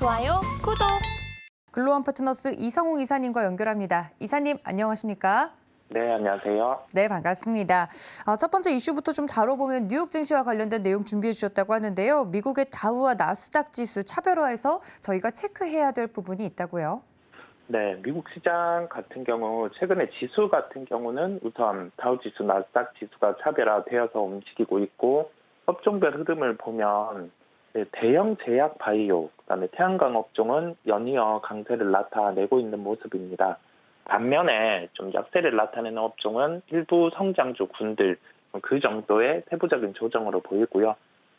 좋아요, 구독. 글로원 파트너스 이성웅 이사님과 연결합니다. 이사님, 안녕하십니까? 네, 안녕하세요. 네, 반갑습니다. 첫 번째 이슈부터 좀 다뤄보면 뉴욕 증시와 관련된 내용 준비해 주셨다고 하는데요. 미국의 다우와 나스닥 지수 차별화해서 저희가 체크해야 될 부분이 있다고요. 네, 미국 시장 같은 경우 최근에 지수 같은 경우는 우선 다우 지수, 나스닥 지수가 차별화되어서 움직이고 있고 업종별 흐름을 보면 대형 제약 바이오, 그다음에 태양광 업종은 연이어 강세를 나타내고 있는 모습입니다. 반면에 좀 약세를 나타내는 업종은 일부 성장주 군들 그 정도의 세부적인 조정으로 보이고요.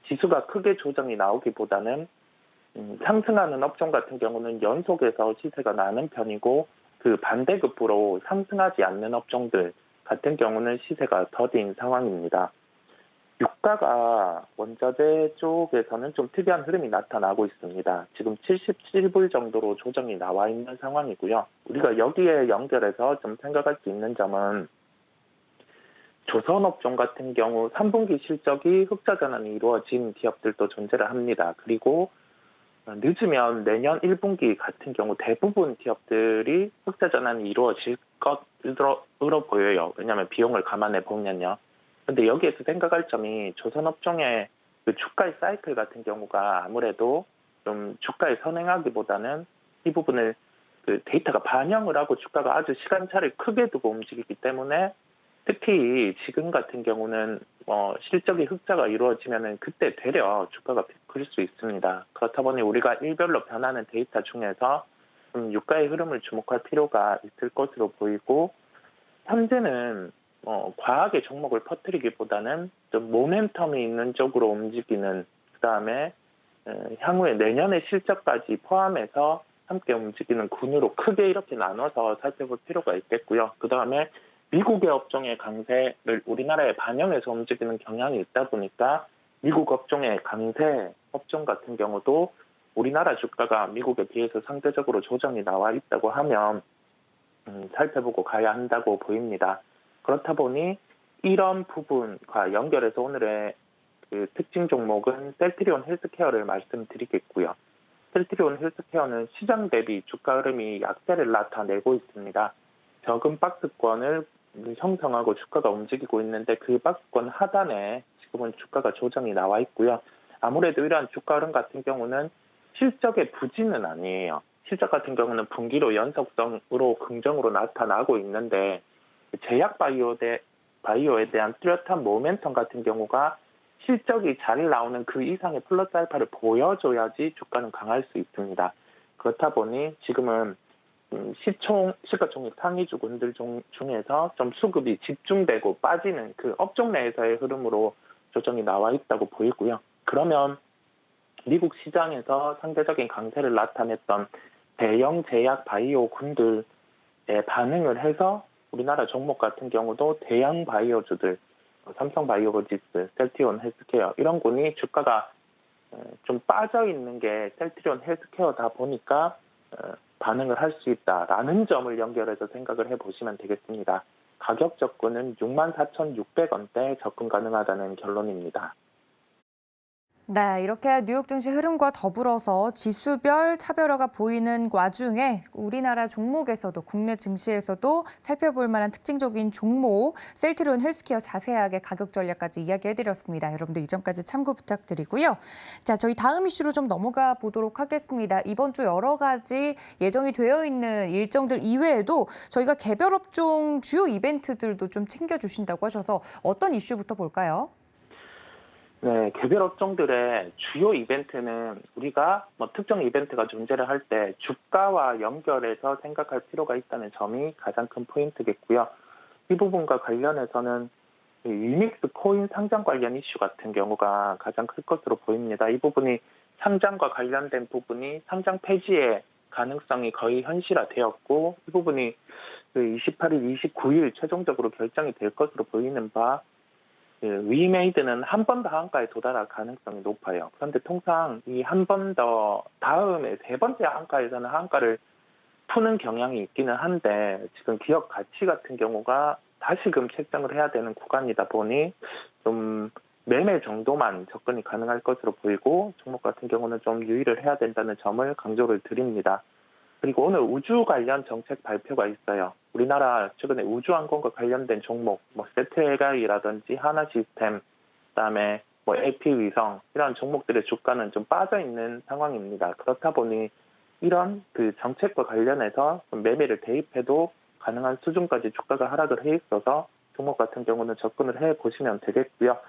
지수가 크게 조정이 나오기보다는 상승하는 업종 같은 경우는 연속해서 시세가 나는 편이고 그 반대급부로 상승하지 않는 업종들 같은 경우는 시세가 더딘 상황입니다. 유가가 원자재 쪽에서는 좀 특이한 흐름이 나타나고 있습니다. 지금 77불 정도로 조정이 나와 있는 상황이고요. 우리가 여기에 연결해서 좀 생각할 수 있는 점은 조선업종 같은 경우 3분기 실적이 흑자 전환이 이루어진 기업들도 존재를 합니다. 그리고 늦으면 내년 1분기 같은 경우 대부분 기업들이 흑자 전환이 이루어질 것으로 보여요. 왜냐하면 비용을 감안해 보면요. 그런데 여기에서 생각할 점이 조선업종의 그 주가의 사이클 같은 경우가 아무래도 좀 주가에 선행하기보다는 이 부분을 그 데이터가 반영을 하고 주가가 아주 시간차를 크게 두고 움직이기 때문에 특히 지금 같은 경우는 실적이 흑자가 이루어지면은 그때 되려 주가가 그럴 수 있습니다. 그렇다 보니 우리가 일별로 변하는 데이터 중에서 유가의 흐름을 주목할 필요가 있을 것으로 보이고 현재는 과하게 종목을 퍼뜨리기보다는 좀 모멘텀이 있는 쪽으로 움직이는 그다음에 향후에 내년의 실적까지 포함해서 함께 움직이는 군으로 크게 이렇게 나눠서 살펴볼 필요가 있겠고요. 그다음에 미국의 업종의 강세를 우리나라에 반영해서 움직이는 경향이 있다 보니까 미국 업종의 강세 업종 같은 경우도 우리나라 주가가 미국에 비해서 상대적으로 조정이 나와 있다고 하면 살펴보고 가야 한다고 보입니다. 그렇다 보니 이런 부분과 연결해서 오늘의 그 특징 종목은 셀트리온 헬스케어를 말씀드리겠고요. 셀트리온 헬스케어는 시장 대비 주가 흐름이 약세를 나타내고 있습니다. 적은 박스권을 형성하고 주가가 움직이고 있는데 그 박스권 하단에 지금은 주가가 조정이 나와 있고요. 아무래도 이러한 주가 흐름 같은 경우는 실적의 부진은 아니에요. 실적 같은 경우는 분기로 연속성으로 긍정으로 나타나고 있는데 제약 바이오에 대한 뚜렷한 모멘텀 같은 경우가 실적이 잘 나오는 그 이상의 플러스 알파를 보여줘야지 주가는 강할 수 있습니다. 그렇다 보니 지금은 시가총액 상위주군들 중에서 좀 수급이 집중되고 빠지는 그 업종 내에서의 흐름으로 조정이 나와 있다고 보이고요. 그러면 미국 시장에서 상대적인 강세를 나타냈던 대형 제약 바이오 군들에 반응을 해서 우리나라 종목 같은 경우도 대형 바이오주들, 삼성바이오로지스, 셀트리온 헬스케어 이런 군이 주가가 좀 빠져 있는 게 셀트리온 헬스케어다 보니까 반응을 할 수 있다라는 점을 연결해서 생각을 해보시면 되겠습니다. 가격 접근은 64,600원대 접근 가능하다는 결론입니다. 네, 이렇게 뉴욕 증시 흐름과 더불어서 지수별 차별화가 보이는 와중에 우리나라 종목에서도 국내 증시에서도 살펴볼 만한 특징적인 종목 셀트리온 헬스케어 자세하게 가격 전략까지 이야기해드렸습니다. 여러분들 이 점까지 참고 부탁드리고요. 자, 저희 다음 이슈로 좀 넘어가 보도록 하겠습니다. 이번 주 여러 가지 예정이 되어 있는 일정들 이외에도 저희가 개별 업종 주요 이벤트들도 좀 챙겨주신다고 하셔서 어떤 이슈부터 볼까요? 네, 개별 업종들의 주요 이벤트는 우리가 특정 이벤트가 존재를 할 때 주가와 연결해서 생각할 필요가 있다는 점이 가장 큰 포인트겠고요. 이 부분과 관련해서는 유닉스 코인 상장 관련 이슈 같은 경우가 가장 클 것으로 보입니다. 이 부분이 상장과 관련된 부분이 상장 폐지의 가능성이 거의 현실화되었고 이 부분이 28일, 29일 최종적으로 결정이 될 것으로 보이는 바 위메이드는 한 번 더 하한가에 도달할 가능성이 높아요. 그런데 통상 이 한 번 더 다음에 세 번째 하한가에서는 하한가를 푸는 경향이 있기는 한데 지금 기업 가치 같은 경우가 다시금 책정을 해야 되는 구간이다 보니 좀 매매 정도만 접근이 가능할 것으로 보이고 종목 같은 경우는 좀 유의를 해야 된다는 점을 강조를 드립니다. 그리고 오늘 우주 관련 정책 발표가 있어요. 우리나라 최근에 우주항공과 관련된 종목, 세트AI라든지 하나시스템, 그다음에 AP위성 이런 종목들의 주가는 좀 빠져 있는 상황입니다. 그렇다 보니 이런 그 정책과 관련해서 좀 매매를 대입해도 가능한 수준까지 주가가 하락을 해 있어서 종목 같은 경우는 접근을 해 보시면 되겠고요.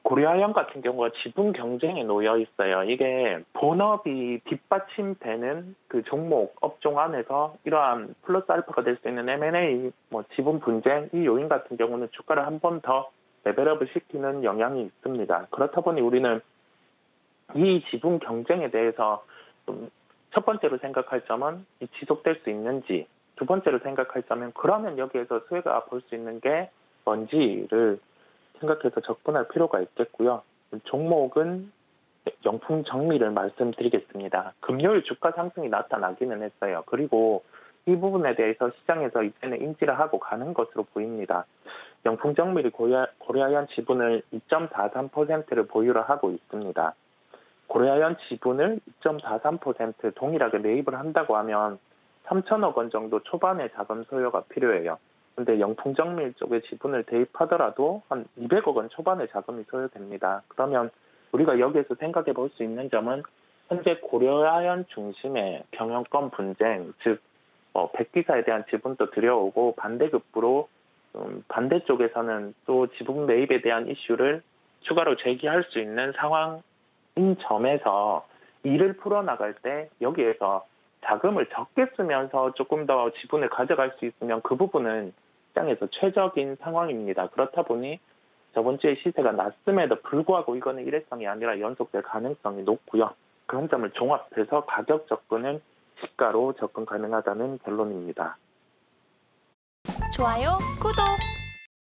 고려아연 같은 경우가 지분 경쟁에 놓여 있어요. 이게 본업이 뒷받침되는 그 종목 업종 안에서 이러한 플러스 알파가 될 수 있는 M&A, 지분 분쟁 이 요인 같은 경우는 주가를 한 번 더 레벨업을 시키는 영향이 있습니다. 그렇다 보니 우리는 이 지분 경쟁에 대해서 좀 첫 번째로 생각할 점은 지속될 수 있는지, 두 번째로 생각할 점은 그러면 여기에서 수혜가 볼 수 있는 게 뭔지를 생각해서 접근할 필요가 있겠고요. 종목은 영풍 정리를 말씀드리겠습니다. 금요일 주가 상승이 나타나기는 했어요. 그리고 이 부분에 대해서 시장에서 이제는 인지를 하고 가는 것으로 보입니다. 영풍 정밀이 고려아연 지분을 2.43%를 보유를 하고 있습니다. 고려아연 지분을 2.43% 동일하게 매입을 한다고 하면 3천억 원 정도 초반의 자금 소요가 필요해요. 근데 영풍정밀 쪽에 지분을 대입하더라도 한 200억 원 초반의 자금이 소요됩니다. 그러면 우리가 여기에서 생각해 볼 수 있는 점은 현재 고려아연 중심의 경영권 분쟁, 즉 백기사에 대한 지분도 들여오고 반대급부로 반대쪽에서는 또 지분 매입에 대한 이슈를 추가로 제기할 수 있는 상황인 점에서 이를 풀어나갈 때 여기에서 자금을 적게 쓰면서 조금 더 지분을 가져갈 수 있으면 그 부분은 시장에서 최적인 상황입니다. 그렇다 보니 저번 주에 시세가 낮음에도 불구하고 이거는 일회성이 아니라 연속될 가능성이 높고요. 그런 점을 종합해서 가격 접근은 시가로 접근 가능하다는 결론입니다. 좋아요, 구독!